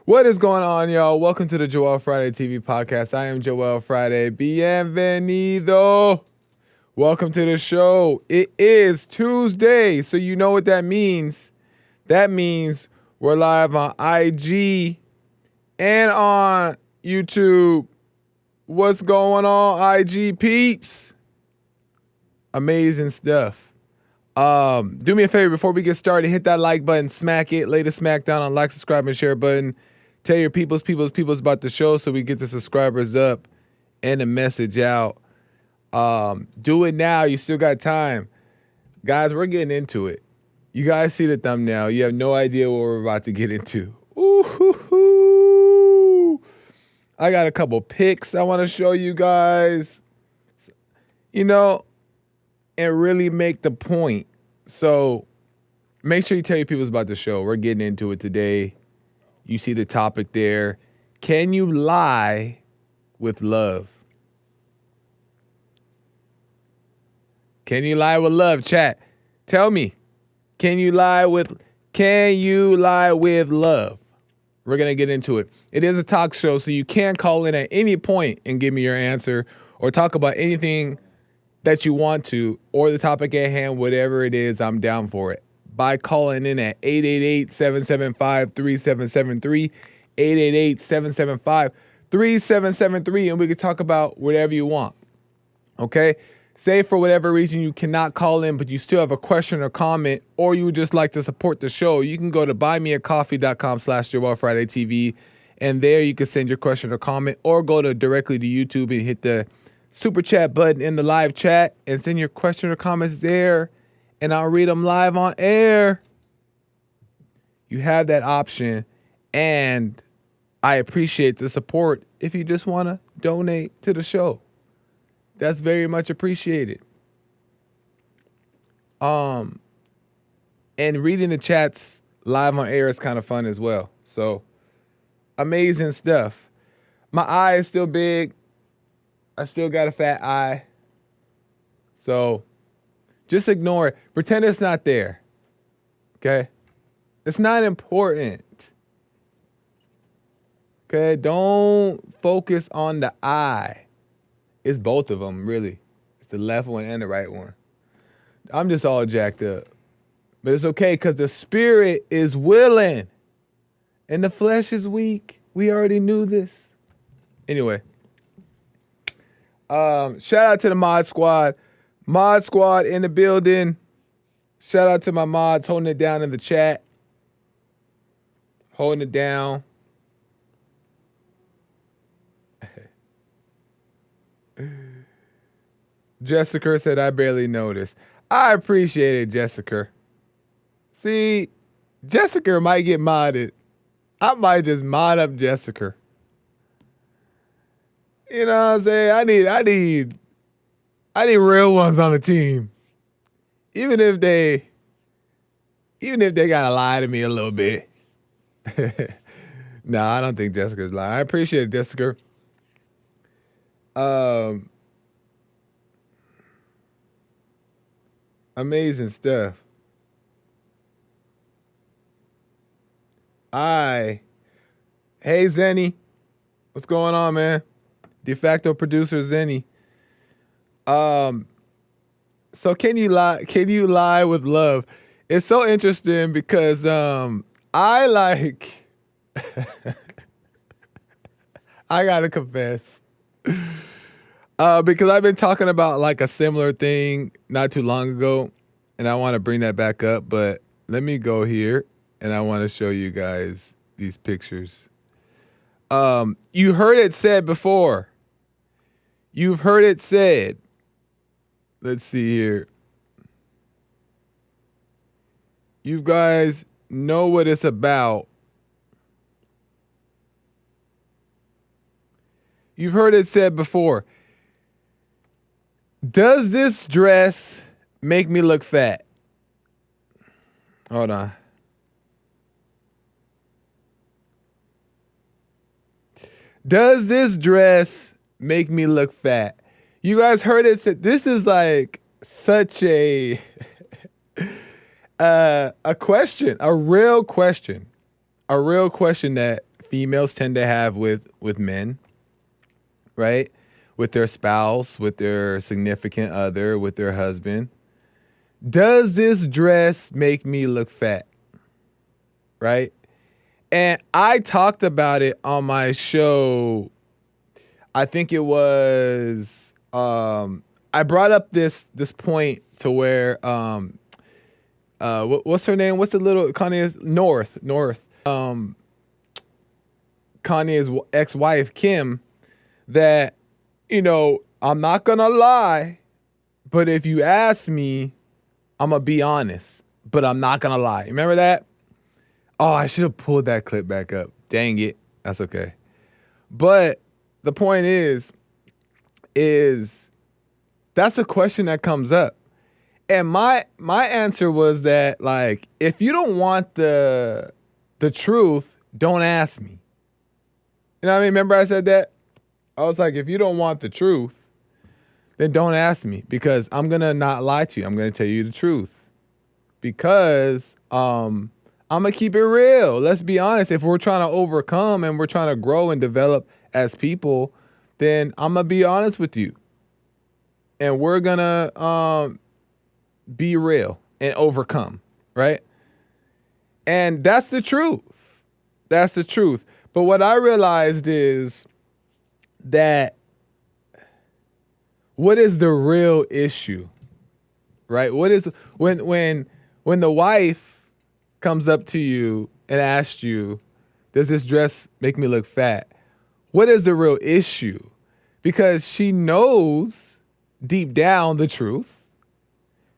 What is going on, y'all? Welcome to the Joel Friday TV podcast. I am Joel Friday. Bienvenido. Welcome to the show. It is Tuesday, so you know what that means. That means we're live on IG and on YouTube. What's going on, IG peeps? Amazing stuff. Do me a favor before we get started. Hit that like button, smack it, lay the smack down on like, subscribe, and share button. Tell your peoples about the show so we get the subscribers up and the message out. Do it now. You still got time. Guys, we're getting into it. You guys see the thumbnail. You have no idea what we're about to get into. Ooh, I got a couple pics I want to show you guys. You know, and really make the point. So make sure you tell your people about the show. We're getting into it today. You see the topic there. Can you lie with love? Can you lie with love, chat? Tell me. Can you lie with love? We're going to get into it. It is a talk show, so you can call in at any point and give me your answer or talk about anything that you want to, or the topic at hand, whatever it is, I'm down for it. By calling in at 888-775-3773, 888-775-3773, and we can talk about whatever you want. Okay? Say for whatever reason you cannot call in, but you still have a question or comment, or you would just like to support the show, you can go to buymeacoffee.com/JoelFridayTV, and there you can send your question or comment, or go directly to YouTube and hit the super chat button in the live chat and send your question or comments there, and I'll read them live on air. You have that option, and I appreciate the support if you just want to donate to the show. That's very much appreciated. And reading the chats live on air is kind of fun as well. So, amazing stuff. My eye is still big. I still got a fat eye. So just ignore it. Pretend it's not there. Okay? It's not important. Okay? Don't focus on the eye. It's both of them, really. It's the left one and the right one. I'm just all jacked up. But it's okay because the spirit is willing and the flesh is weak. We already knew this. Anyway. Shout out to the mod squad. Mod squad in the building. Shout out to my mods holding it down in the chat. Holding it down. Jessica said, I barely noticed. I appreciate it, Jessica. See, Jessica might get modded. I might just mod up Jessica. You know what I'm saying? I need real ones on the team. Even if they gotta lie to me a little bit. No, I don't think Jessica's lying. I appreciate it, Jessica. Amazing stuff. Hey Zenny. What's going on, man? De facto producer Zenny. So can you lie with love? It's so interesting because I like I gotta confess. Because I've been talking about like a similar thing not too long ago, and I want to bring that back up, but let me go here and I want to show you guys these pictures. You heard it said before. You've heard it said. Let's see here. You guys know what it's about. You've heard it said before. Does this dress make me look fat? Hold on. Does this dress make me look fat? You guys heard it said. This is like such a question, a real question that females tend to have with men, right? With their spouse, with their significant other, with their husband. Does this dress make me look fat? Right? And I talked about it on my show. I think it was I brought up this point to where what's her name? What's the little Kanye's North? Kanye's ex-wife Kim, that, you know, I'm not gonna lie, but if you ask me, I'm gonna be honest, but I'm not gonna lie. Remember that? Oh, I should have pulled that clip back up. Dang it. That's okay. But the point is that's a question that comes up. And my answer was that, like, if you don't want the truth, don't ask me. You know what I mean? Remember I said that? I was like, if you don't want the truth, then don't ask me, because I'm going to not lie to you. I'm going to tell you the truth. Because I'm going to keep it real. Let's be honest. If we're trying to overcome and we're trying to grow and develop as people, then I'm going to be honest with you. And we're going to be real and overcome, right? And that's the truth. That's the truth. But what I realized is that what is the real issue, right? What is when the wife comes up to you and asks you, does this dress make me look fat? What is the real issue? Because she knows deep down the truth.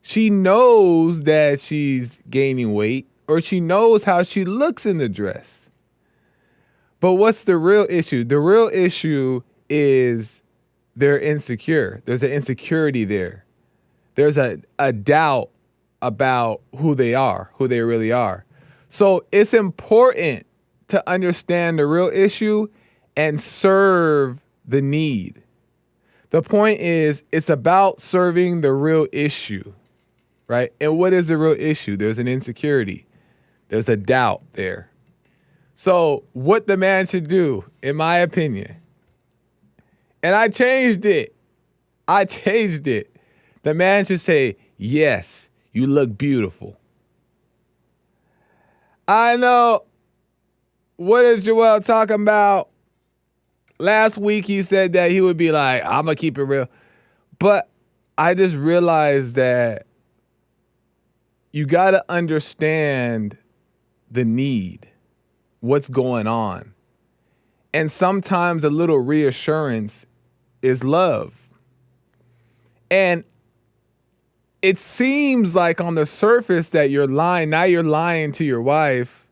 She knows that she's gaining weight, or she knows how she looks in the dress. But what's the real issue? The real issue is they're insecure. There's an insecurity there. There's a doubt about who they are, who they really are. So it's important to understand the real issue and serve the need. The point is, it's about serving the real issue, right? And what is the real issue? There's an insecurity. There's a doubt there. So what the man should do, in my opinion, and I changed it. The man should say, yes, you look beautiful. I know. What is Joel talking about? Last week he said that he would be like, I'm going to keep it real. But I just realized that you got to understand the need, what's going on. And sometimes a little reassurance is love. And it seems like on the surface that you're lying. Now you're lying to your wife,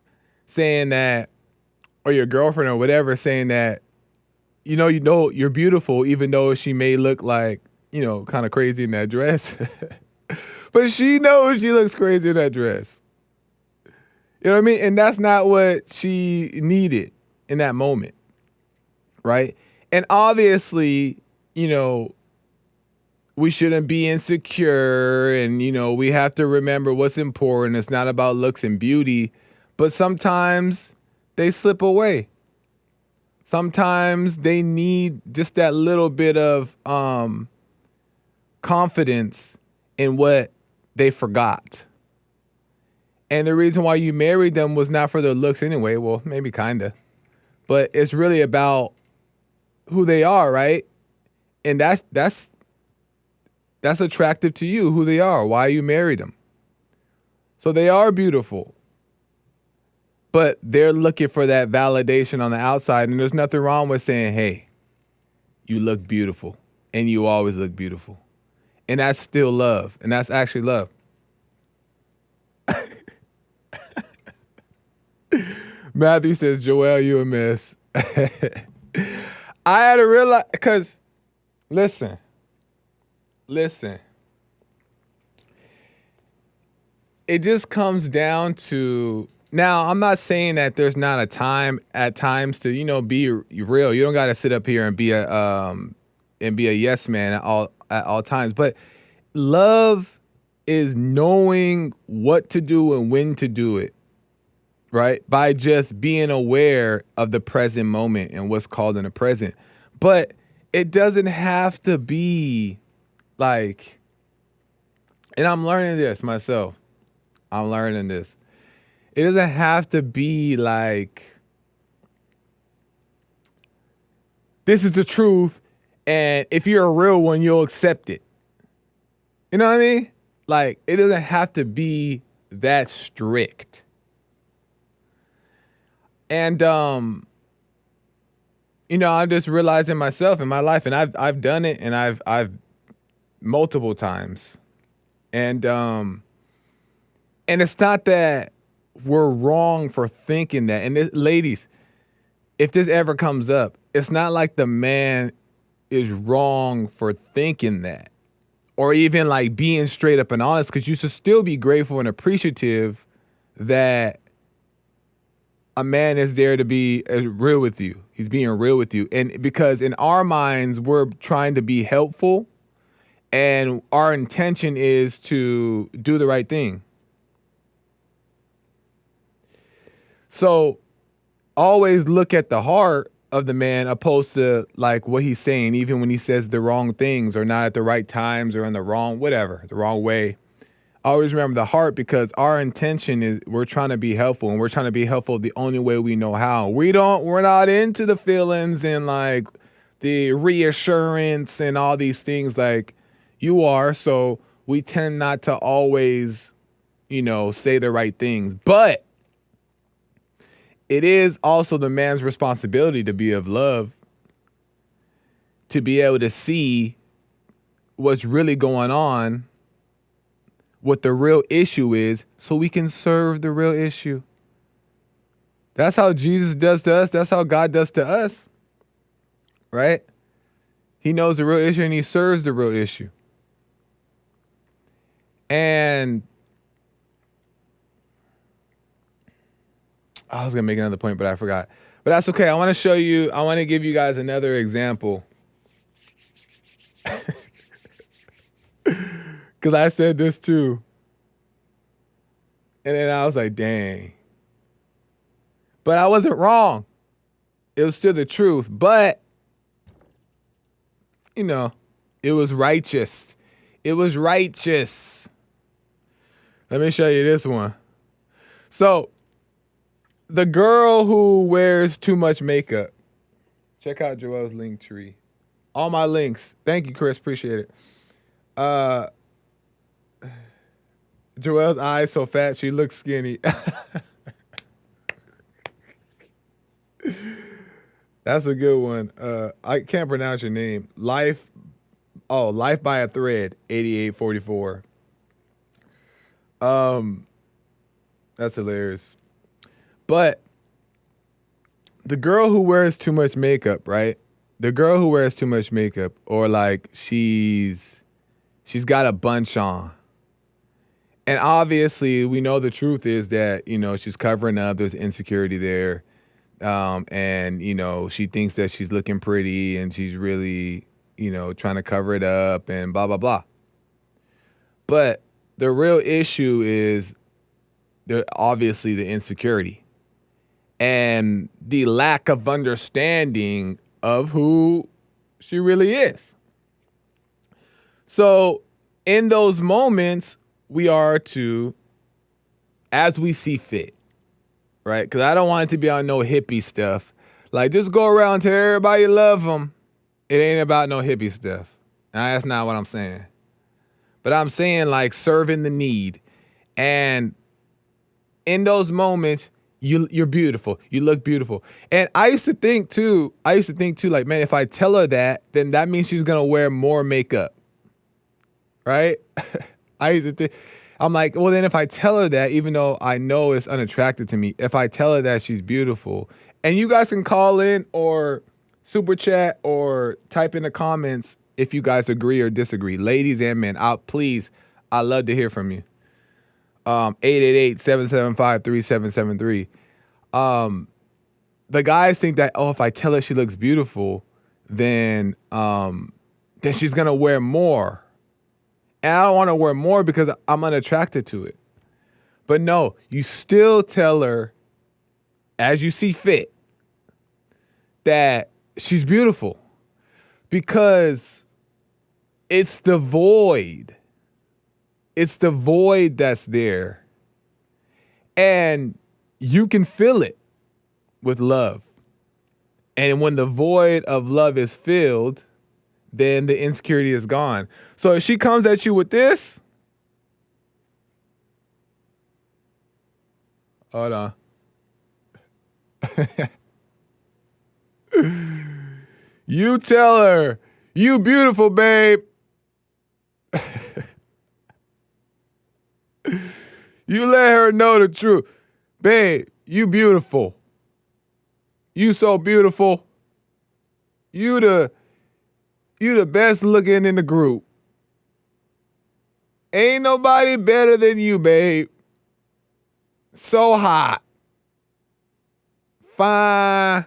saying that, or your girlfriend or whatever, saying that, you know you're beautiful, even though she may look like, kind of crazy in that dress. But she knows she looks crazy in that dress. You know what I mean? And that's not what she needed in that moment, right? And obviously, we shouldn't be insecure, and, we have to remember what's important. It's not about looks and beauty, but sometimes they slip away. Sometimes they need just that little bit of confidence in what they forgot. And the reason why you married them was not for their looks anyway. Well, maybe kind of. But it's really about who they are, right? And that's attractive to you, who they are, why you married them. So they are beautiful. But they're looking for that validation on the outside. And there's nothing wrong with saying, hey, you look beautiful. And you always look beautiful. And that's still love. And that's actually love. Matthew says, Joel, you a mess. I had to realize, because, listen. It just comes down to, now, I'm not saying that there's not a time at times to, be real. You don't got to sit up here and be a yes man at all times. But love is knowing what to do and when to do it, right? By just being aware of the present moment and what's called in the present. But it doesn't have to be like, and I'm learning this myself. I'm learning this. It doesn't have to be like, this is the truth, and if you're a real one, you'll accept it. You know what I mean? Like, it doesn't have to be that strict. And I'm just realizing myself in my life, and I've done it, and I've multiple times. And it's not that we're wrong for thinking that. And ladies, if this ever comes up, it's not like the man is wrong for thinking that, or even like being straight up and honest, because you should still be grateful and appreciative that a man is there to be real with you. He's being real with you. And because in our minds, we're trying to be helpful, and our intention is to do the right thing. So always look at the heart of the man opposed to like what he's saying, even when he says the wrong things or not at the right times or in the wrong way. Always remember the heart, because our intention is we're trying to be helpful, and we're trying to be helpful the only way we know how. We're not into the feelings and like the reassurance and all these things like you are. So we tend not to always, say the right things. But it is also the man's responsibility to be of love, to be able to see what's really going on, what the real issue is, so we can serve the real issue. That's how Jesus does to us. That's how God does to us, right? He knows the real issue and he serves the real issue. And I was going to make another point, but I forgot. But that's okay. I want to give you guys another example. Because I said this too. And then I was like, dang. But I wasn't wrong. It was still the truth. But, it was righteous. It was righteous. Let me show you this one. So, the girl who wears too much makeup. Check out Joel's link tree. All my links. Thank you, Chris. Appreciate it. Joelle's eyes so fat she looks skinny. That's a good one. I can't pronounce your name. Life by a Thread, 8844. That's hilarious. But the girl who wears too much makeup, right? The girl who wears too much makeup, or like she's got a bunch on. And obviously we know the truth is that, she's covering up, there's insecurity there. And she thinks that she's looking pretty and she's really, trying to cover it up and blah, blah, blah. But the real issue is obviously the insecurity and the lack of understanding of who she really is. So in those moments, we are to, as we see fit, right? Because I don't want it to be on no hippie stuff. Like, just go around to everybody you love them. It ain't about no hippie stuff. Now, that's not what I'm saying. But I'm saying, like, serving the need. And in those moments, you're beautiful. You look beautiful. And I used to think too, like, man, if I tell her that, then that means she's going to wear more makeup. Right? I used to think, I'm like, well, then if I tell her that, even though I know it's unattractive to me, if I tell her that she's beautiful, and you guys can call in or super chat or type in the comments if you guys agree or disagree. Ladies and men, I'd love to hear from you. 888-775-3773. The guys think that, if I tell her she looks beautiful, then she's going to wear more. And I don't want to wear more because I'm unattracted to it. But no, you still tell her as you see fit, that she's beautiful, because it's the void. It's the void that's there. And you can fill it with love. And when the void of love is filled, then the insecurity is gone. So if she comes at you with this, hold on. You tell her, you beautiful, babe. You let her know the truth. Babe, you beautiful. You so beautiful. You the best looking in the group. Ain't nobody better than you, babe. So hot. Fine.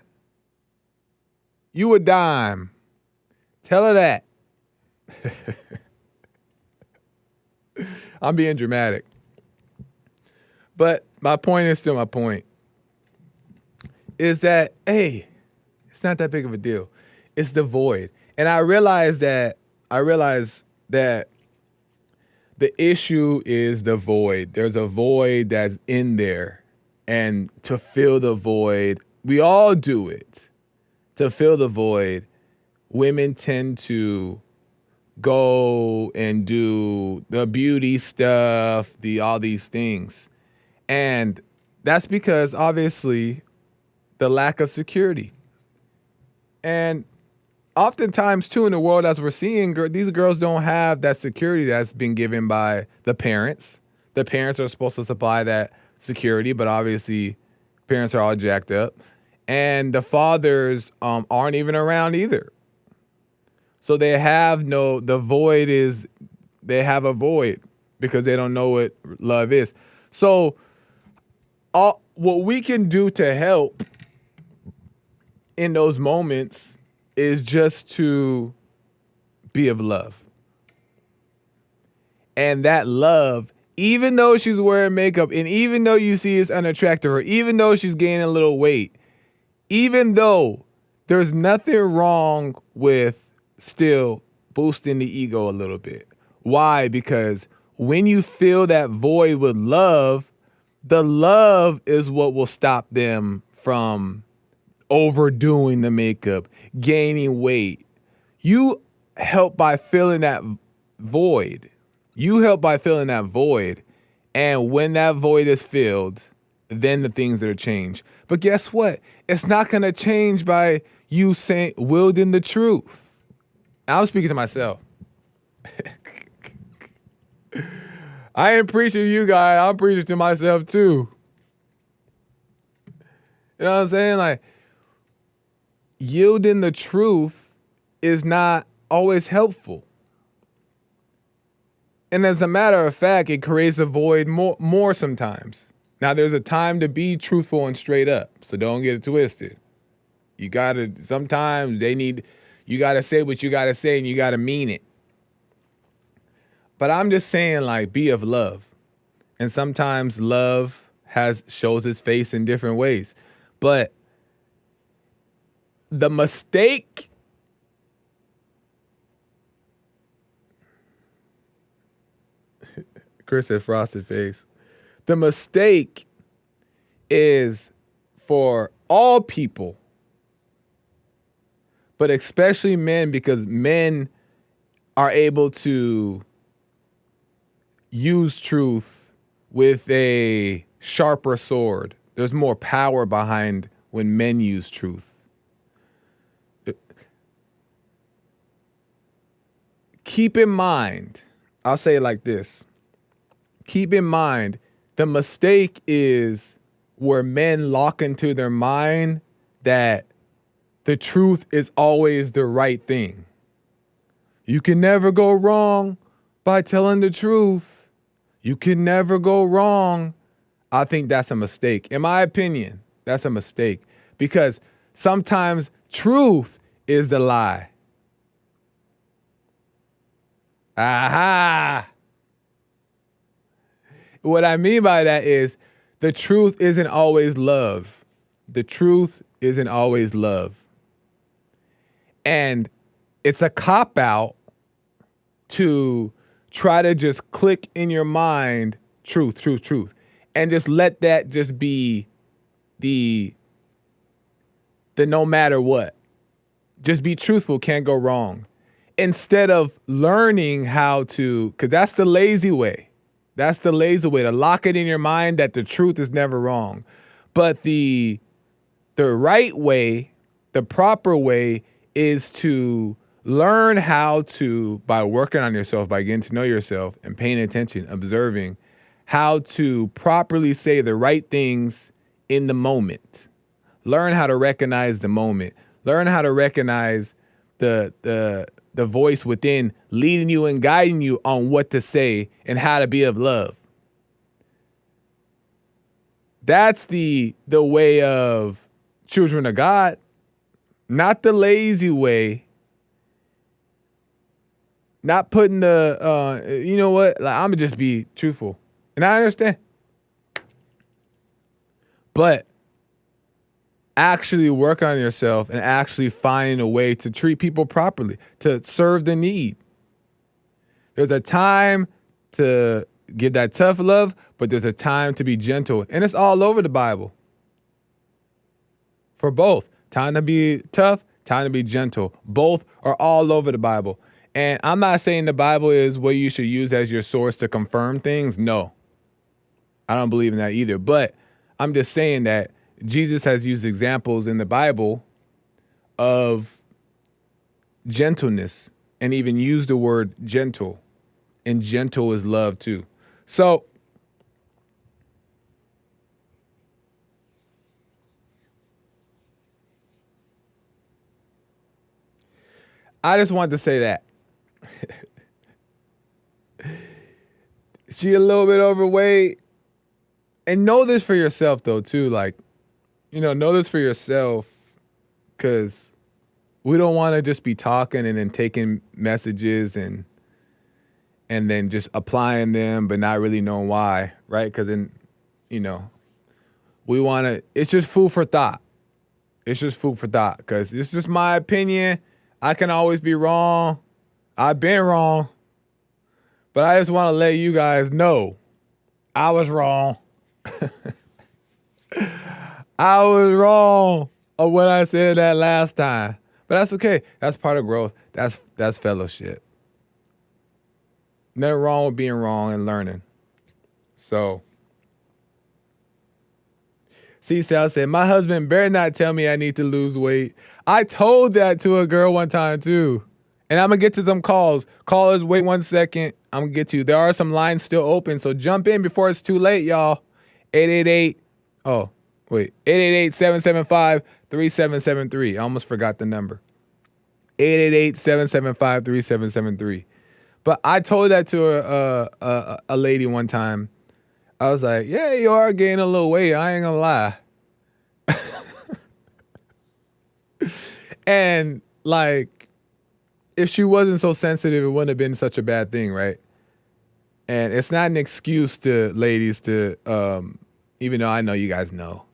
You a dime. Tell her that. I'm being dramatic. But my point is still my point. Is that, hey, it's not that big of a deal. It's the void. And I realize that the issue is the void. There's a void that's in there. And to fill the void, we all do it. To fill the void, women tend to go and do the beauty stuff, all these things. And that's because, obviously, the lack of security. And oftentimes, too, in the world, as we're seeing, these girls don't have that security that's been given by the parents. The parents are supposed to supply that security, but obviously, parents are all jacked up. And the fathers aren't even around either. So they have the void is, they have a void because they don't know what love is. So what we can do to help in those moments is just to be of love. And that love, even though she's wearing makeup, and even though you see it's unattractive, or even though she's gaining a little weight, even though there's nothing wrong with still boosting the ego a little bit. Why? Because when you fill that void with love, the love is what will stop them from overdoing the makeup, gaining weight. You help by filling that void. And when that void is filled, then the things that are changed. But guess what? It's not going to change by you wielding the truth. I'm speaking to myself. I ain't preaching to you guys. I'm preaching to myself too. You know what I'm saying? Like, yielding the truth is not always helpful. And as a matter of fact, it creates a void more sometimes. Now, there's a time to be truthful and straight up, so don't get it twisted. Sometimes you gotta say what you gotta say, and you gotta mean it. But I'm just saying, like, be of love. And sometimes love shows its face in different ways. But the mistake Chris said frosted face. The mistake is for all people, but especially men, because men are able to use truth with a sharper sword. There's more power behind when men use truth. Keep in mind, I'll say it like this. Keep in mind, the mistake is where men lock into their mind that the truth is always the right thing. You can never go wrong by telling the truth. You can never go wrong. I think that's a mistake. In my opinion, that's a mistake. Because sometimes truth is the lie. Aha! What I mean by that is the truth isn't always love. the truth isn't always love. And it's a cop-out to try to just click in your mind truth, truth, truth. And just let that just be the no matter what. Just be truthful, can't go wrong. Instead of learning how to, because that's the lazy way. That's the lazy way, to lock it in your mind that the truth is never wrong. But the right way, the proper way, is to learn how to, by working on yourself, by getting to know yourself and paying attention, observing, how to properly say the right things in the moment. Learn how to recognize the moment. Learn how to recognize the voice within leading you and guiding you on what to say and how to be of love. That's the way of children of God, not the lazy way. Not putting the, you know what, like, I'm gonna just be truthful. And I understand. But actually work on yourself and actually find a way to treat people properly, to serve the need. There's a time to give that tough love, but there's a time to be gentle. And it's all over the Bible. For both. Time to be tough, time to be gentle. Both are all over the Bible. And I'm not saying the Bible is what you should use as your source to confirm things. No. I don't believe in that either. But I'm just saying that Jesus has used examples in the Bible of gentleness and even used the word gentle. And gentle is love too. So I just wanted to say that. She a little bit overweight. And know this for yourself though too. Like, know this for yourself, because we don't want to just be talking and then taking messages and then just applying them but not really knowing why, right? Because then, we want to, it's just food for thought. It's just food for thought, because it's just my opinion. I can always be wrong. I've been wrong. But I just want to let you guys know I was wrong. I was wrong of what I said that last time. But that's okay. That's part of growth. That's fellowship. Nothing wrong with being wrong and learning. So, C-Sal said, my husband better not tell me I need to lose weight. I told that to a girl one time too. And I'm going to get to some calls. Callers, wait 1 second. I'm going to get to you. There are some lines still open, so jump in before it's too late, y'all. 888-775-3773. I almost forgot the number. 888-775-3773. But I told that to a lady one time. I was like, yeah, you are gaining a little weight. I ain't gonna lie. And like, if she wasn't so sensitive, it wouldn't have been such a bad thing, right? And it's not an excuse to ladies to, even though I know you guys know,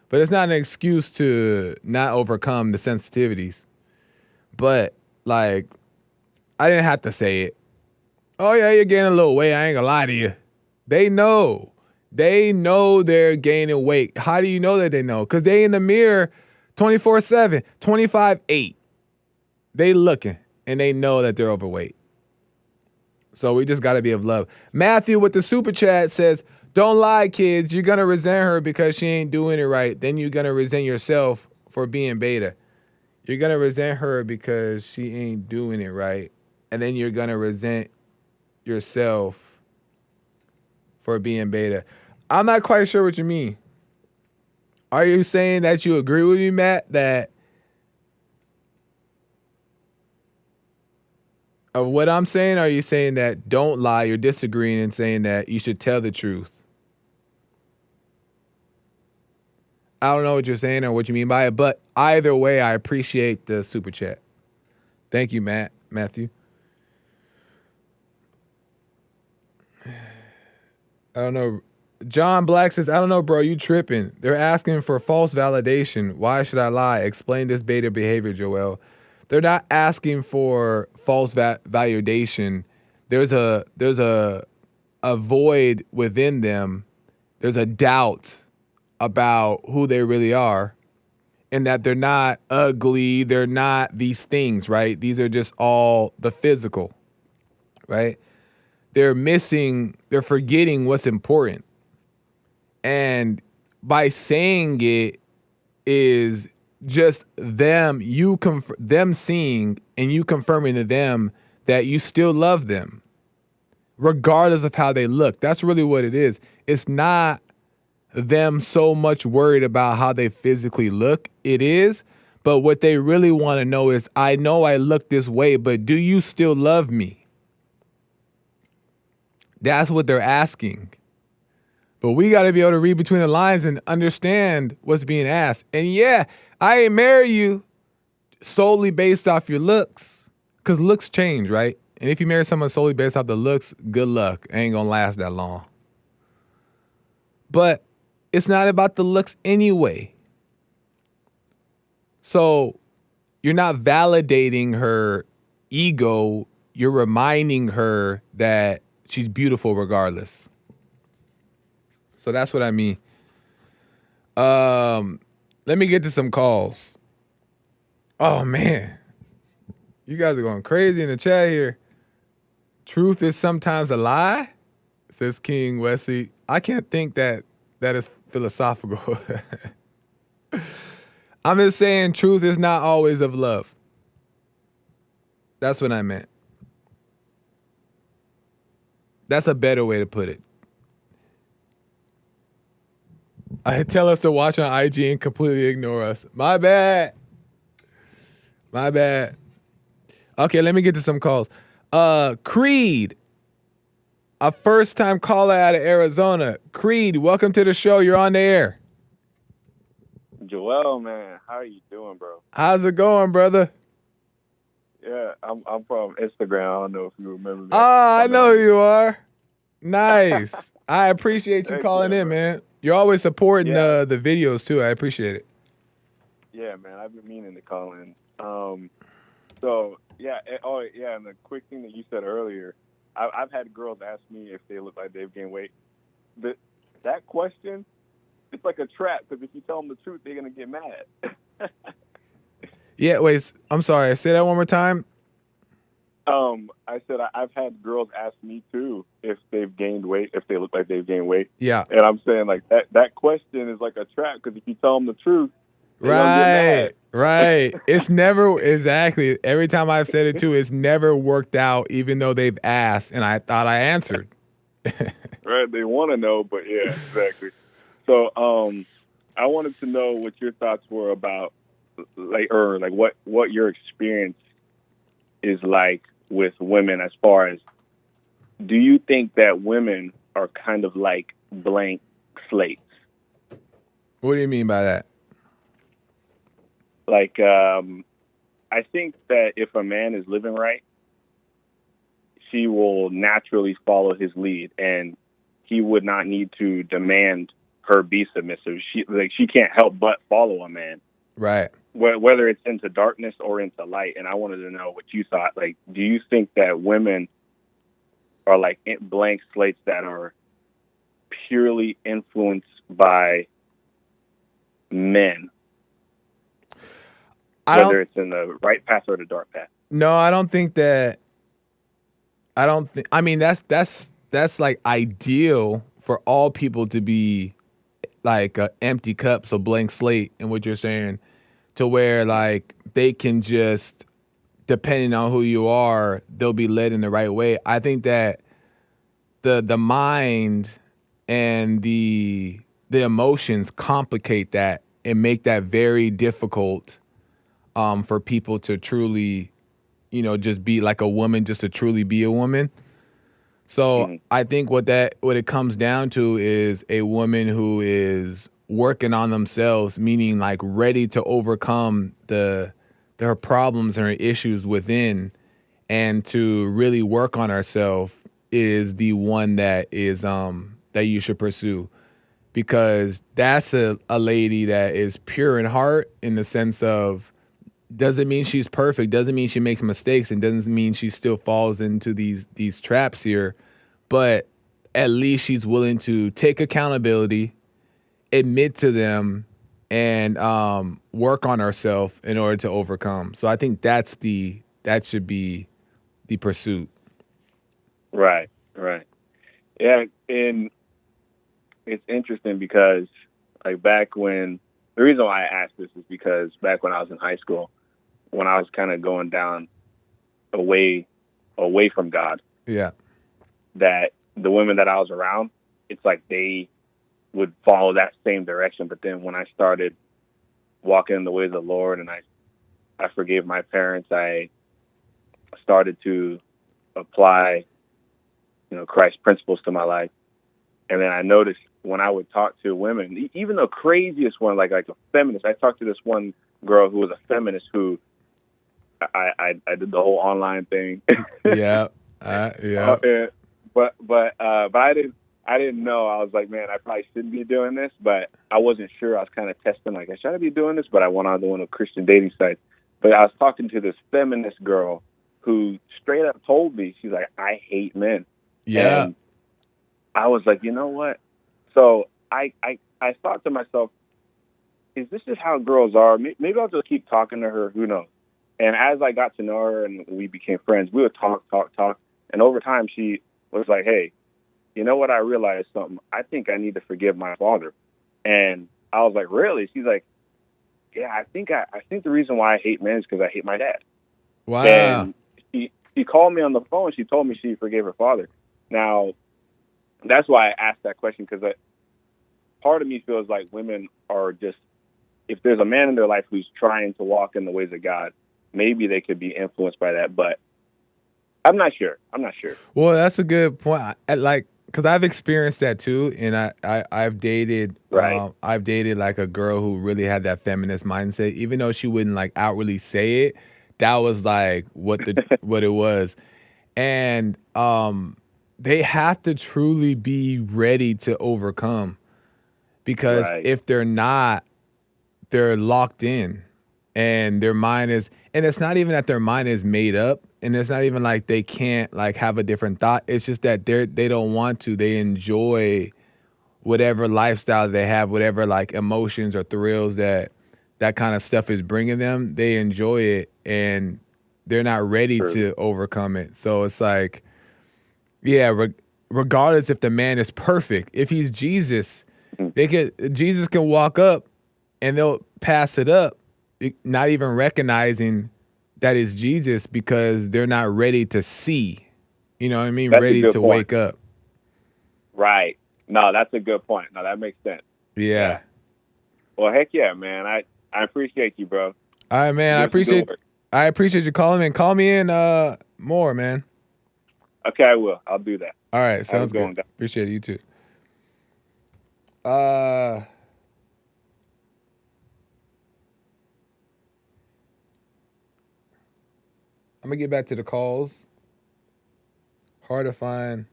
but it's not an excuse to not overcome the sensitivities. But like, I didn't have to say it. Oh yeah, you're gaining a little weight. I ain't gonna lie to you. They know. They know they're gaining weight. How do you know that they know? Because they in the mirror 24/7, 25/8. They looking and they know that they're overweight. So we just got to be of love. Matthew with the super chat says, don't lie, kids. You're going to resent her because she ain't doing it right. Then you're going to resent yourself for being beta. You're going to resent her because she ain't doing it right. And then you're going to resent yourself for being beta. I'm not quite sure what you mean. Are you saying that you agree with me, Matt, that of what I'm saying? Or are you saying that don't lie? You're disagreeing and saying that you should tell the truth. I don't know what you're saying or what you mean by it, but either way, I appreciate the super chat. Thank you, Matthew. I don't know. John Black says, I don't know, bro. You tripping. They're asking for false validation. Why should I lie? Explain this beta behavior, Joel. They're not asking for false validation. There's a void within them. There's a doubt about who they really are and that they're not ugly. They're not these things, right? These are just all the physical, right? They're forgetting what's important. And by saying it is just them seeing and you confirming to them that you still love them regardless of how they look. That's really what it is. It's not them so much worried about how they physically look. It is, but what they really want to know is, I know I look this way, but do you still love me? That's what they're asking. But we got to be able to read between the lines and understand what's being asked. And yeah, I ain't marry you solely based off your looks, because looks change, right? And if you marry someone solely based off the looks, good luck. Ain't gonna last that long. But it's not about the looks anyway. So you're not validating her ego. You're reminding her that she's beautiful regardless. So that's what I mean. Let me get to some calls. Oh, man. You guys are going crazy in the chat here. Truth is sometimes a lie, says King Wesley. I can't think that is philosophical. I'm just saying truth is not always of love. That's what I meant. That's a better way to put it. I tell us to watch on IG and completely ignore us. My bad. Okay, let me get to some calls. Creed, a first-time caller out of Arizona. Creed, welcome to the show. You're on the air. Joel, man, how are you doing, bro? How's it going, brother? Yeah, I'm from Instagram. I don't know if you remember that. I know who you are. Nice. I appreciate you calling in, man. You're always supporting the videos, too. I appreciate it. Yeah, man, I've been meaning to call in. And the quick thing that you said earlier, I've had girls ask me if they look like they've gained weight. That question, it's like a trap, because if you tell them the truth, they're going to get mad. Yeah, wait, I'm sorry. Say that one more time. I said I've had girls ask me, too, if they've gained weight, if they look like they've gained weight. Yeah. And I'm saying, like, that question is like a trap, because if you tell them the truth, right. It's never, exactly. Every time I've said it, too, it's never worked out, even though they've asked, and I thought I answered. Right, they want to know, but yeah, exactly. So I wanted to know what your thoughts were about, what your experience is like with women, as far as, do you think that women are kind of like blank slates? What do you mean by that? Like, I think that if a man is living right, she will naturally follow his lead, and he would not need to demand her be submissive. She can't help but follow a man. Right. Whether it's into darkness or into light. And I wanted to know what you thought. Like, do you think that women are like blank slates that are purely influenced by men? Whether it's in the right path or the dark path. No, I don't think that. I mean, that's like ideal for all people to be like an empty cup, so blank slate, in what you're saying, to where like they can just, depending on who you are, they'll be led in the right way. I think that the mind and the emotions complicate that and make that very difficult for people to truly, just be like a woman, just to truly be a woman. So I think what it comes down to is a woman who is working on themselves, meaning like ready to overcome their problems and her issues within, and to really work on herself, is the one that is that you should pursue, because that's a lady that is pure in heart, in the sense of, doesn't mean she's perfect, doesn't mean she makes mistakes, and doesn't mean she still falls into these traps here, but at least she's willing to take accountability, admit to them, and work on herself in order to overcome. So I think that should be the pursuit. Right. Yeah, and it's interesting because, like, the reason why I asked this is because back when I was in high school, when I was kind of going down away from God, Yeah. that the women that I was around, it's like they would follow that same direction. But then when I started walking in the ways of the Lord, and I forgave my parents, I started to apply, Christ's principles to my life. And then I noticed when I would talk to women, even the craziest one, like a feminist, I talked to this one girl who was a feminist who I did the whole online thing. Yeah. But I didn't know. I was like, man, I probably shouldn't be doing this, but I wasn't sure. I was kind of testing, like, should I be doing this? But I went on to one of the Christian dating sites. But I was talking to this feminist girl who straight up told me, she's like, I hate men. Yeah. And I was like, you know what? So I thought to myself, is this just how girls are? Maybe I'll just keep talking to her. Who knows? And as I got to know her and we became friends, we would talk. And over time, she was like, hey, you know what? I realized something. I think I need to forgive my father. And I was like, really? She's like, yeah, I think the reason why I hate men is because I hate my dad. Wow. And she called me on the phone. She told me she forgave her father. Now, that's why I asked that question, because part of me feels like women are just, if there's a man in their life who's trying to walk in the ways of God, maybe they could be influenced by that. But I'm not sure. Well, that's a good point. Because I've experienced that too, and I've dated, Right. I've dated like a girl who really had that feminist mindset, even though she wouldn't like outwardly say it. That was like what it was, and they have to truly be ready to overcome, because Right. if they're not, they're locked in, and their mind is, and it's not even that their mind is made up, and it's not even like they can't like have a different thought. It's just that they don't want to. They enjoy whatever lifestyle they have, whatever like emotions or thrills that kind of stuff is bringing them. They enjoy it, and they're not ready True. to overcome it. So it's like, yeah, regardless if the man is perfect, if he's Jesus, Jesus can walk up and they'll pass it up, not even recognizing that it's Jesus, because they're not ready to see. You know what I mean? That's ready to wake up. Right. No, that's a good point. No, that makes sense. Yeah. Well, heck yeah, man. I appreciate you, bro. All right, man. I appreciate you calling in. Call me in more, man. Okay, I will. I'll do that. All right, sounds good. Appreciate it. You too. I'm gonna get back to the calls. Hard to find.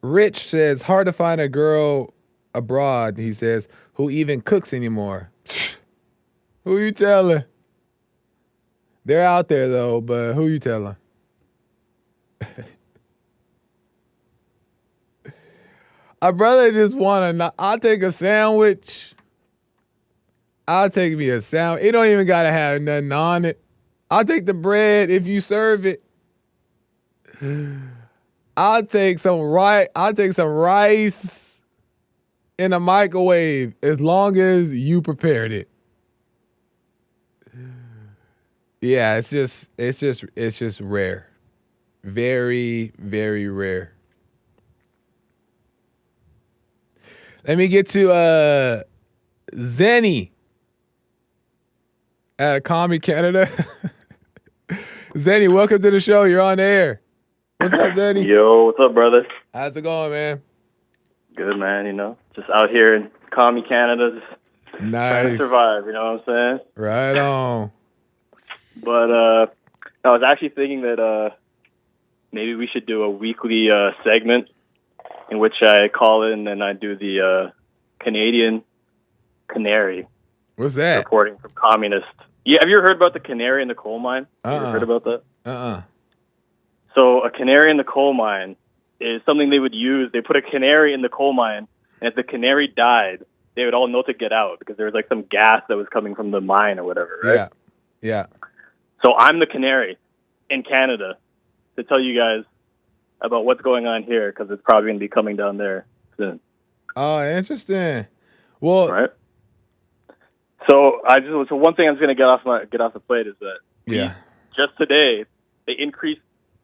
Rich says, hard to find a girl abroad, he says, who even cooks anymore. Who you telling? They're out there though, but who you telling? A brother just I'll take a sandwich. I'll take me a sandwich. It don't even gotta have nothing on it. I'll take the bread if you serve it. I'll take some rice in a microwave as long as you prepared it. Yeah, it's just rare. Very, very rare. Let me get to Zenny at Commie Canada. Zenny, welcome to the show. You're on air. What's up, Zenny? Yo, what's up, brother? How's it going, man? Good, man. Just out here in Commie Canada, just trying to survive. You know what I'm saying? Right on. But I was actually thinking that maybe we should do a weekly segment in which I call in and I do the Canadian canary. What's that? Reporting from communists. Yeah, have you ever heard about the canary in the coal mine? You ever heard about that? So a canary in the coal mine is something they would use. They put a canary in the coal mine, and if the canary died, they would all know to get out because there was like some gas that was coming from the mine or whatever, right? Yeah. So I'm the canary in Canada to tell you guys about what's going on here because it's probably going to be coming down there soon. Oh, interesting. Well, right. So one thing I'm going to get off the plate is that just today they increased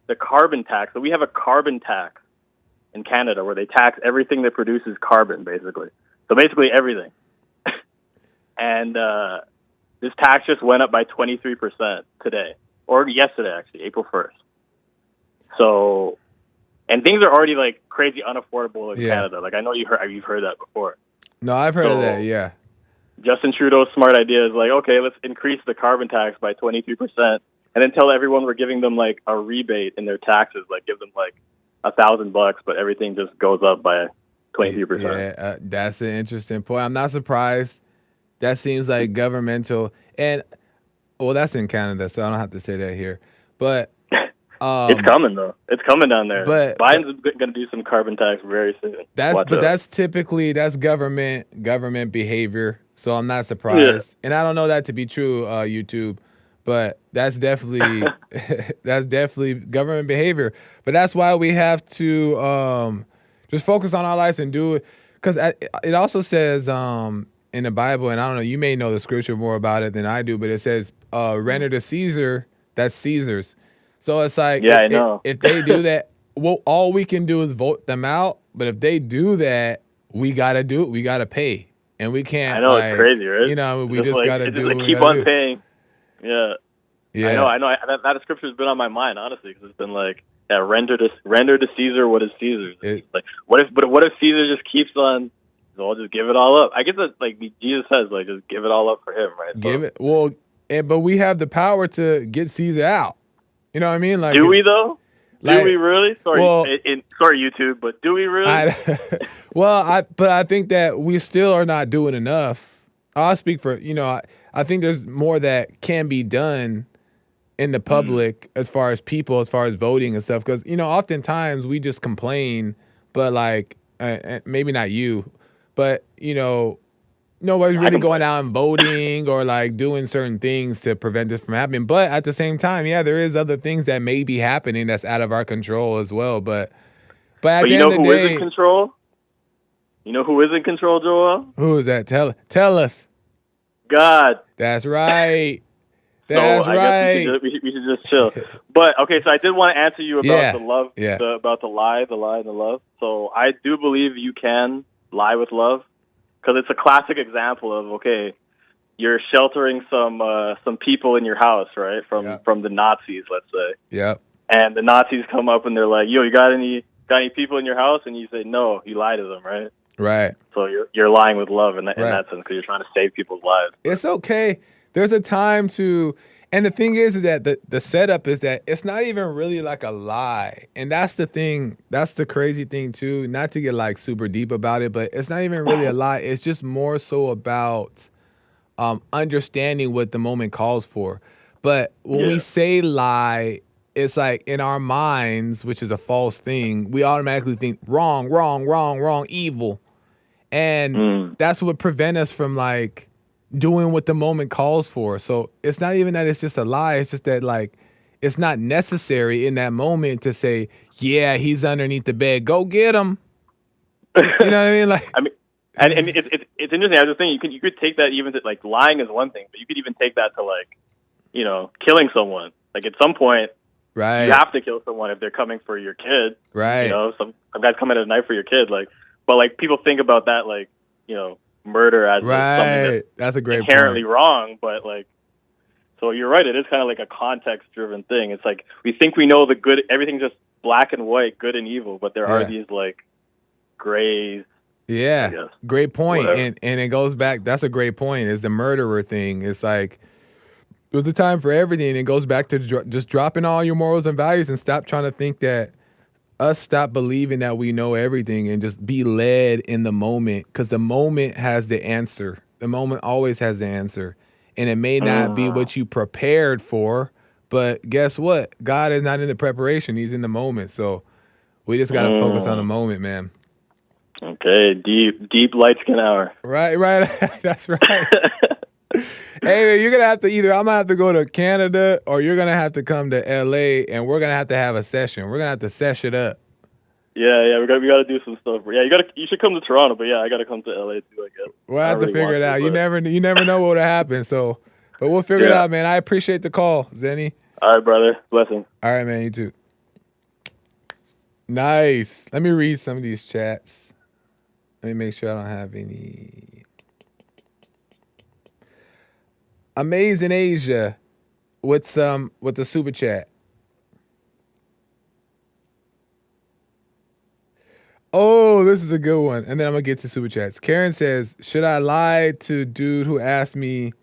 the carbon tax. So we have a carbon tax in Canada where they tax everything that produces carbon, basically. So basically everything. And this tax just went up by 23% today, or yesterday actually, April 1st. So, and things are already like crazy unaffordable in Canada. Like I know you've heard that before. No, I've heard of that. Yeah. Justin Trudeau's smart idea is like, okay, let's increase the carbon tax by 23%, and then tell everyone we're giving them like a rebate in their taxes, like give them like $1,000, but everything just goes up by 23%. Yeah, that's an interesting point. I'm not surprised. That seems like governmental, and well, that's in Canada, so I don't have to say that here. But it's coming though. It's coming down there. But Biden's going to do some carbon tax very soon. That's typically government behavior. So I'm not surprised, and I don't know that to be true, YouTube, but that's definitely government behavior. But that's why we have to just focus on our lives and do it, because it also says in the Bible, and I don't know, you may know the scripture more about it than I do, but it says render to Caesar that's Caesar's. So it's like I know. If they do that, well, all we can do is vote them out. But if they do that, we gotta do it. We gotta pay. And we can't. I know, it's crazy, right? You know, we just gotta do it. Keep on paying. Yeah. I know. That scripture's been on my mind, honestly, because it's been like, render to Caesar what is Caesar's. Like, what if Caesar just keeps on? So I'll just give it all up. I guess that like Jesus says, like, just give it all up for him, right? Give it. Well, but we have the power to get Caesar out. You know what I mean? Like, do we though? Do we really? Sorry, sorry, YouTube, but do we really? But I think that we still are not doing enough. I'll speak for, I think there's more that can be done in the public as far as people, as far as voting and stuff. Because, oftentimes we just complain, but like, maybe not you, but, nobody's really going out and voting or like doing certain things to prevent this from happening. But at the same time, there is other things that may be happening that's out of our control as well. But at the end of the day, is in control? You know who is in control, Joel? Who is that? Tell us. God. That's right. That's right. We should just chill. But okay, so I did want to answer you about the love, about the lie, and the love. So I do believe you can lie with love. Because it's a classic example of, okay, you're sheltering some people in your house, right, from the Nazis, let's say. Yep. And the Nazis come up and they're like, yo, you got any people in your house? And you say, no, you lie to them, right? Right. So you're lying with love in that sense because you're trying to save people's lives. It's okay. There's a time to... And the thing is that the setup is that it's not even really like a lie. And that's the thing. That's the crazy thing, too. Not to get like super deep about it, but it's not even really a lie. It's just more so about understanding what the moment calls for. But when we say lie, it's like in our minds, which is a false thing, we automatically think wrong, evil. And that's what prevents us from like doing what the moment calls for. So it's not even that it's just a lie. It's just that like it's not necessary in that moment to say, yeah, he's underneath the bed. Go get him. You know what I mean? Like, and it's interesting. I was just thinking you could take that even to like lying is one thing, but you could even take that to like, killing someone. Like at some point, right, you have to kill someone if they're coming for your kid. Right. Some guy's coming at a knife for your kid. Like, but like people think about that like, murder as something that's a great inherently point. Wrong, but like, so you're right. It is kind of like a context-driven thing. It's like we think we know the good, everything's just black and white, good and evil, but there are these like grays. Yeah, great point. And it goes back. That's a great point. Is the murderer thing? It's like there's a time for everything. It goes back to just dropping all your morals and values and stop trying to think that us stop believing that we know everything and just be led in the moment, because the moment has the answer. The moment always has the answer. And it may not be what you prepared for, but guess what? God is not in the preparation. He's in the moment. So we just got to focus on the moment, man. Okay, deep light skin hour. Right. That's right. Hey, man, you're going to have to I'm going to have to go to Canada, or you're going to have to come to LA, and we're going to have a session. We're going to have to sesh it up. Yeah, we got to do some stuff. Yeah, you should come to Toronto, but yeah, I got to come to LA too, I guess. We'll have to figure it out. You never know what will happen. So, but we'll figure it out, man. I appreciate the call, Zenny. All right, brother. Blessings. All right, man. You too. Nice. Let me read some of these chats. Let me make sure I don't have any. Amazing Asia with the super chat. Oh, this is a good one. And then I'm going to get to super chats. Karen says, should I lie to dude who asked me,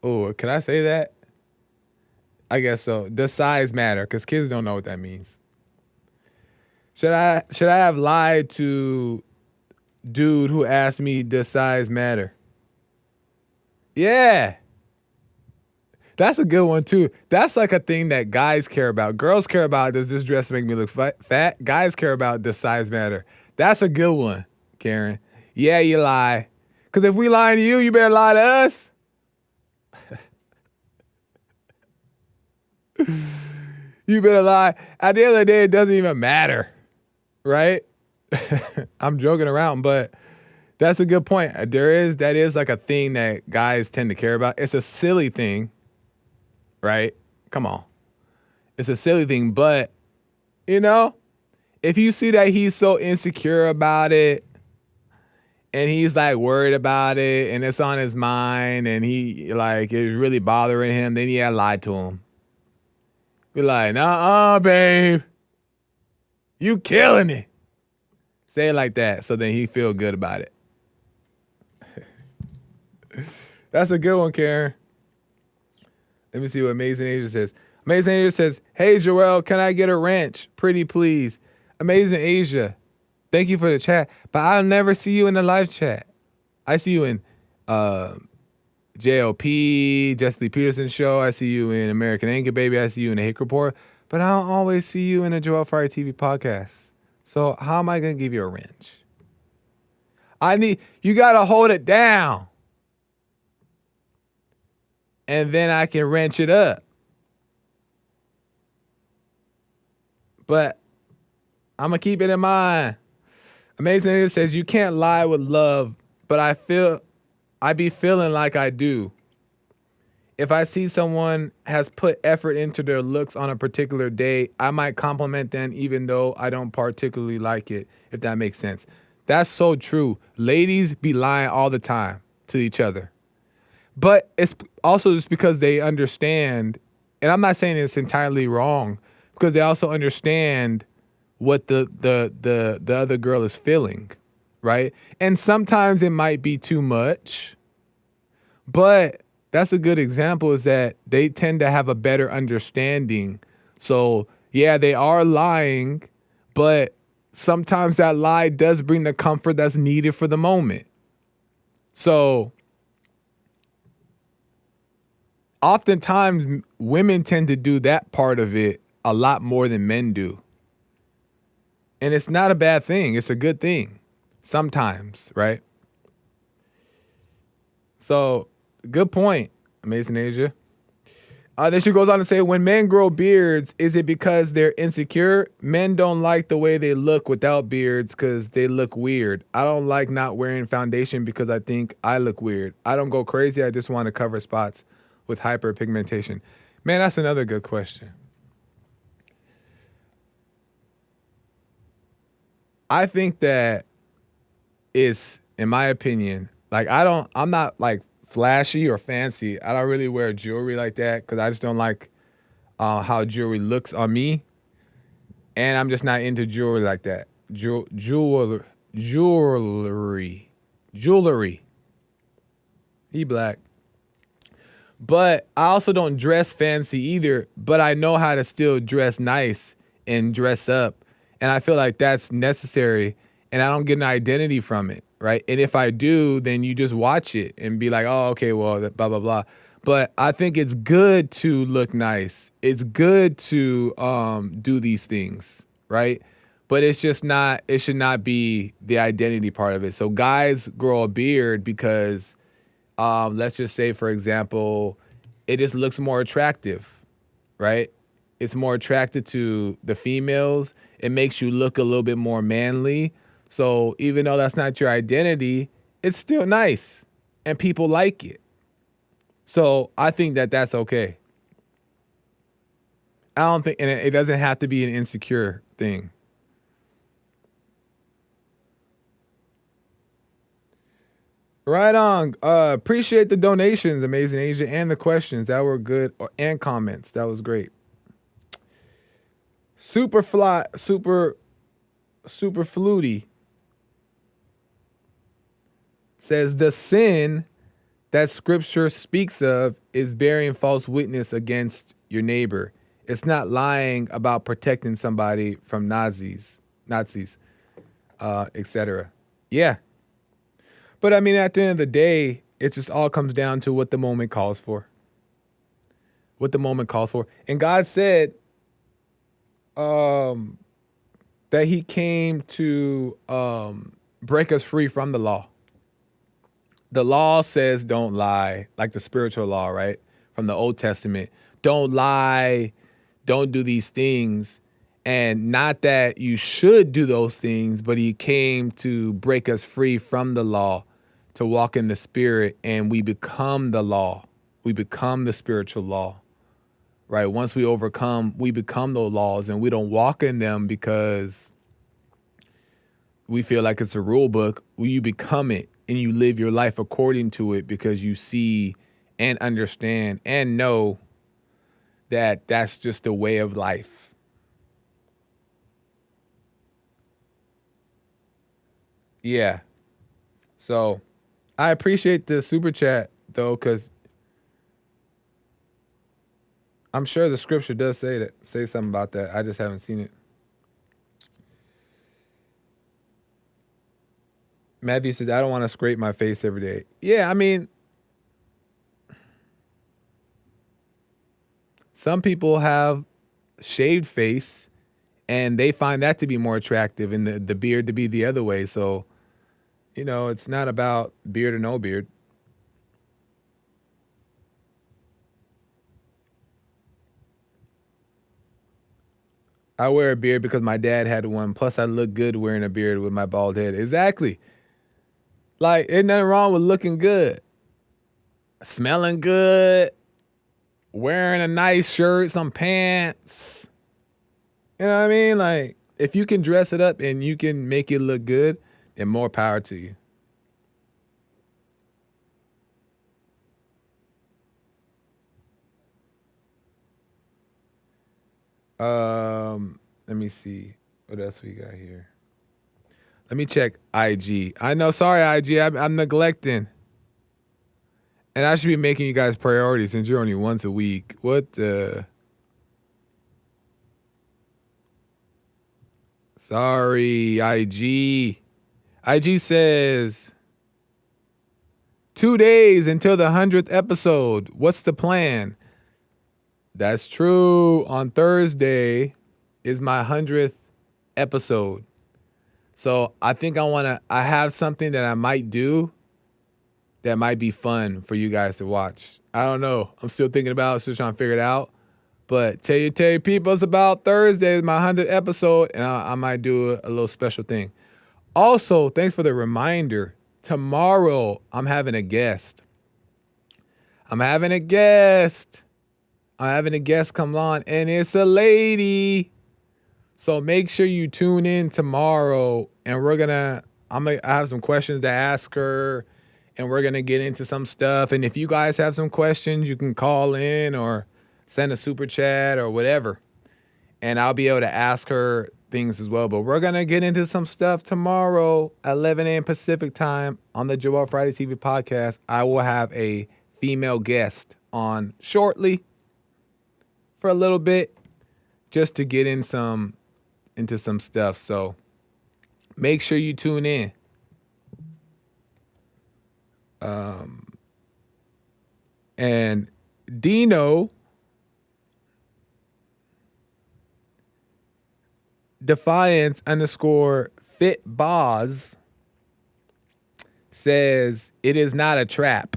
oh, can I say that? I guess so. Does size matter? Because kids don't know what that means. Should I have lied to dude who asked me, does size matter? Yeah. That's a good one, too. That's like a thing that guys care about. Girls care about, does this dress make me look fat? Guys care about, does size matter? That's a good one, Karen. Yeah, you lie. Because if we lying to you, you better lie to us. You better lie. At the end of the day, it doesn't even matter, right? I'm joking around, but that's a good point. That is like a thing that guys tend to care about. It's a silly thing. Right? Come on. It's a silly thing, but, if you see that he's so insecure about it, and he's like worried about it, and it's on his mind, and he like is really bothering him, then you gotta lie to him. Be like, nah, babe. You killing it. Say it like that, so then he feel good about it. That's a good one, Karen. Let me see what Amazing Asia says. Amazing Asia says, hey, Joel, can I get a wrench? Pretty please. Amazing Asia, thank you for the chat, but I'll never see you in the live chat. I see you in JLP, Jesse Lee Peterson show. I see you in American Anchor Baby. I see you in the Hick Report. But I don't always see you in a Joel Friday TV podcast. So how am I going to give you a wrench? You got to hold it down. And then I can wrench it up. But I'm going to keep it in mind. Amazing It says, you can't lie with love, but I be feeling like I do. If I see someone has put effort into their looks on a particular day, I might compliment them even though I don't particularly like it, if that makes sense. That's so true. Ladies be lying all the time to each other. But it's also just because they understand, and I'm not saying it's entirely wrong, because they also understand what the other girl is feeling, right? And sometimes it might be too much, but that's a good example, is that they tend to have a better understanding. So yeah, they are lying, but sometimes that lie does bring the comfort that's needed for the moment. So oftentimes women tend to do that part of it a lot more than men do. And it's not a bad thing. It's a good thing sometimes, right? So good point, Amazing Asia. Then she goes on to say, when men grow beards, is it because they're insecure? Men don't like the way they look without beards because they look weird. I don't like not wearing foundation because I think I look weird. I don't go crazy. I just want to cover spots with hyperpigmentation. Man, that's another good question. I think that it's, in my opinion, like I'm not like flashy or fancy. I don't really wear jewelry like that because I just don't like how jewelry looks on me. And I'm just not into jewelry like that. Jewelry. He black. But I also don't dress fancy either, but I know how to still dress nice and dress up And I feel like that's necessary, and I don't get an identity from it, right? And if I do, then you just watch it and be like, oh, okay, well, blah, blah, blah. But I think it's good to look nice. It's good to do these things, right? But it's just not, it should not be the identity part of it. So guys grow a beard because, let's just say, for example, it just looks more attractive, right? It's more attractive to the females. It makes you look a little bit more manly. So even though that's not your identity, it's still nice and people like it. So I think that that's okay. I don't think, and it doesn't have to be an insecure thing. Right on. Appreciate the donations, Amazing Asia, and the questions. That were good, and comments. That was great. Super fluty says the sin that scripture speaks of is bearing false witness against your neighbor. It's not lying about protecting somebody from Nazis, etc. Yeah. But I mean, at the end of the day, it just all comes down to what the moment calls for. What the moment calls for. And God said that he came to break us free from the law. The law says don't lie, like the spiritual law, right? From the Old Testament. Don't lie, don't do these things. And not that you should do those things, but he came to break us free from the law, to walk in the spirit, and we become the law. We become the spiritual law, right? Once we overcome, we become those laws, and we don't walk in them because we feel like it's a rule book. You become it, and you live your life according to it because you see and understand and know that that's just a way of life. Yeah. So I appreciate the super chat, though, because I'm sure the scripture does say something about that. I just haven't seen it. Matthew says, I don't want to scrape my face every day. Yeah, I mean, some people have shaved face and they find that to be more attractive and the beard to be the other way. So, you know, it's not about beard or no beard. I wear a beard because my dad had one. Plus, I look good wearing a beard with my bald head. Exactly. Like, ain't nothing wrong with looking good, smelling good, wearing a nice shirt, some pants. You know what I mean? Like, if you can dress it up and you can make it look good, then more power to you. Let me see. What else we got here? Let me check IG. I know, sorry, IG, I'm neglecting. And I should be making you guys priority since you're only once a week. What the? Sorry, IG. IG says 2 days until the 100th episode. What's the plan? That's true. On Thursday is my 100th episode. So I think I have something that I might do that might be fun for you guys to watch. I don't know. I'm still thinking about it, still trying to figure it out. But tell your people it's about Thursday is my 100th episode, and I might do a little special thing. Also, thanks for the reminder. Tomorrow, I'm having a guest. I'm having a guest come on, and it's a lady. So make sure you tune in tomorrow, and I have some questions to ask her, and we're going to get into some stuff. And if you guys have some questions, you can call in or send a super chat or whatever, and I'll be able to ask her things as well. But we're going to get into some stuff tomorrow at 11 a.m. Pacific time on the Joel Friday TV podcast. I will have a female guest on shortly for a little bit just to get in some into some stuff. So make sure you tune in. And Dino Defiance _ Fit Boz says it is not a trap.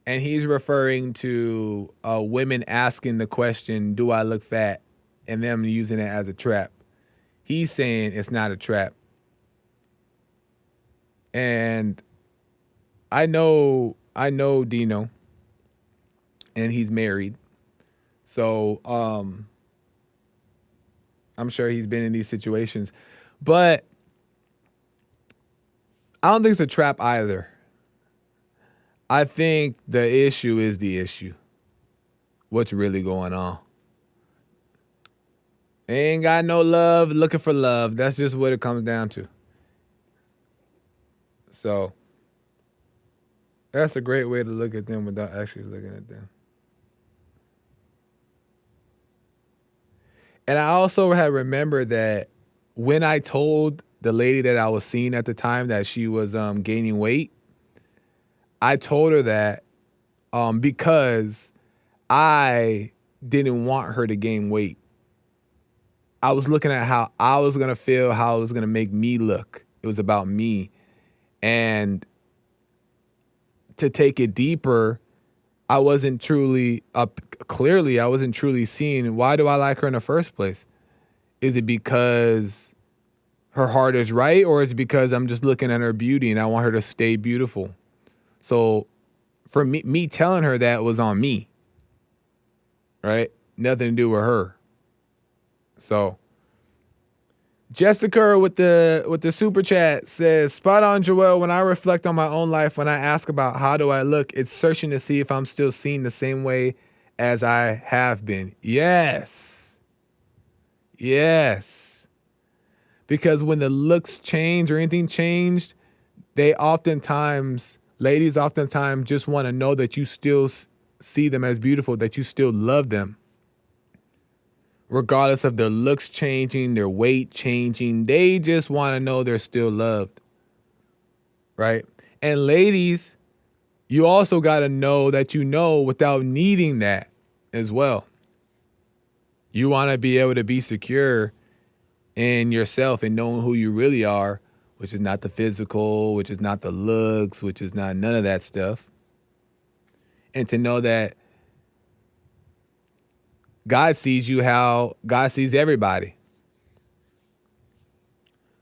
And he's referring to women asking the question, do I look fat? And them using it as a trap. He's saying it's not a trap. And I know Dino, and he's married. So I'm sure he's been in these situations. But I don't think it's a trap either. I think the issue is the issue. What's really going on? They ain't got no love, looking for love. That's just what it comes down to. So that's a great way to look at them without actually looking at them. And I also had remembered that when I told the lady that I was seeing at the time that she was gaining weight, I told her that because I didn't want her to gain weight. I was looking at how I was going to feel, how it was going to make me look. It was about me. And to take it deeper, I wasn't truly clearly, I wasn't truly seeing, why do I like her in the first place? Is it because her heart is right, or is it because I'm just looking at her beauty and I want her to stay beautiful? So for me telling her that was on me, right? Nothing to do with her. So Jessica with the super chat says, spot on, Joel. When I reflect on my own life, when I ask about how do I look, it's searching to see if I'm still seen the same way as I have been. Yes. Yes. Because when the looks change or anything changed, ladies oftentimes just want to know that you still see them as beautiful, that you still love them. Regardless of their looks changing, their weight changing, they just want to know they're still loved, right? And ladies, you also got to know that you know without needing that as well. You want to be able to be secure in yourself and knowing who you really are, which is not the physical, which is not the looks, which is not none of that stuff. And to know that God sees you how God sees everybody.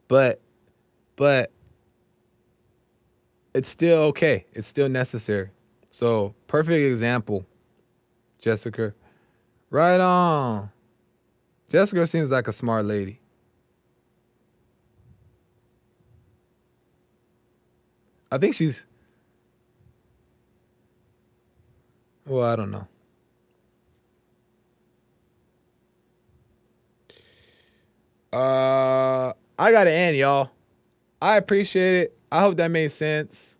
But it's still okay. It's still necessary. So, perfect example, Jessica. Right on. Jessica seems like a smart lady. I think well, I don't know. I gotta end, y'all. I appreciate it. I hope that made sense.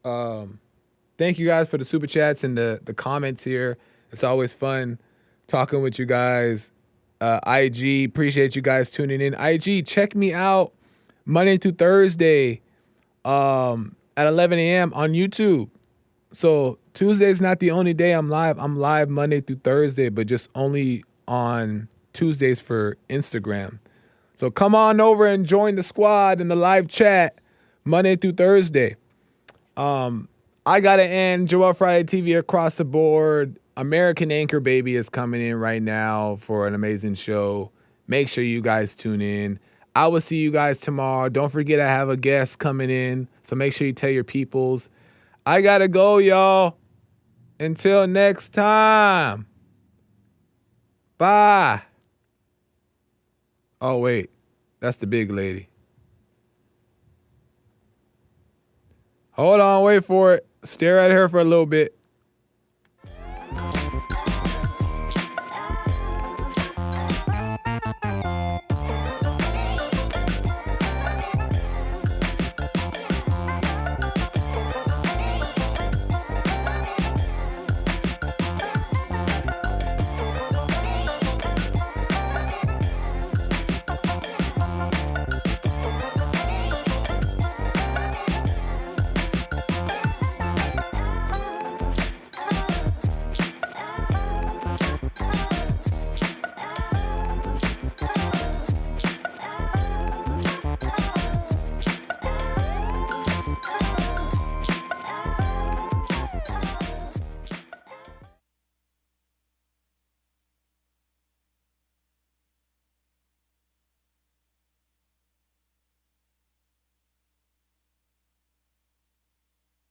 Thank you guys for the super chats and the comments here. It's always fun talking with you guys. IG, appreciate you guys tuning in. IG, check me out Monday through Thursday at 11 a.m. on YouTube. So Tuesday's not the only day I'm live. I'm live Monday through Thursday, but just only on Tuesdays for Instagram. So come on over and join the squad in the live chat Monday through Thursday. I gotta end Joel Friday TV across the board. American Anchor Baby is coming in right now for an amazing show. Make sure you guys tune in. I will see you guys tomorrow. Don't forget I have a guest coming in, so make sure you tell your peoples. I gotta go, y'all. Until next time. Bye. Oh, wait. That's the big lady. Hold on. Wait for it. Stare at her for a little bit.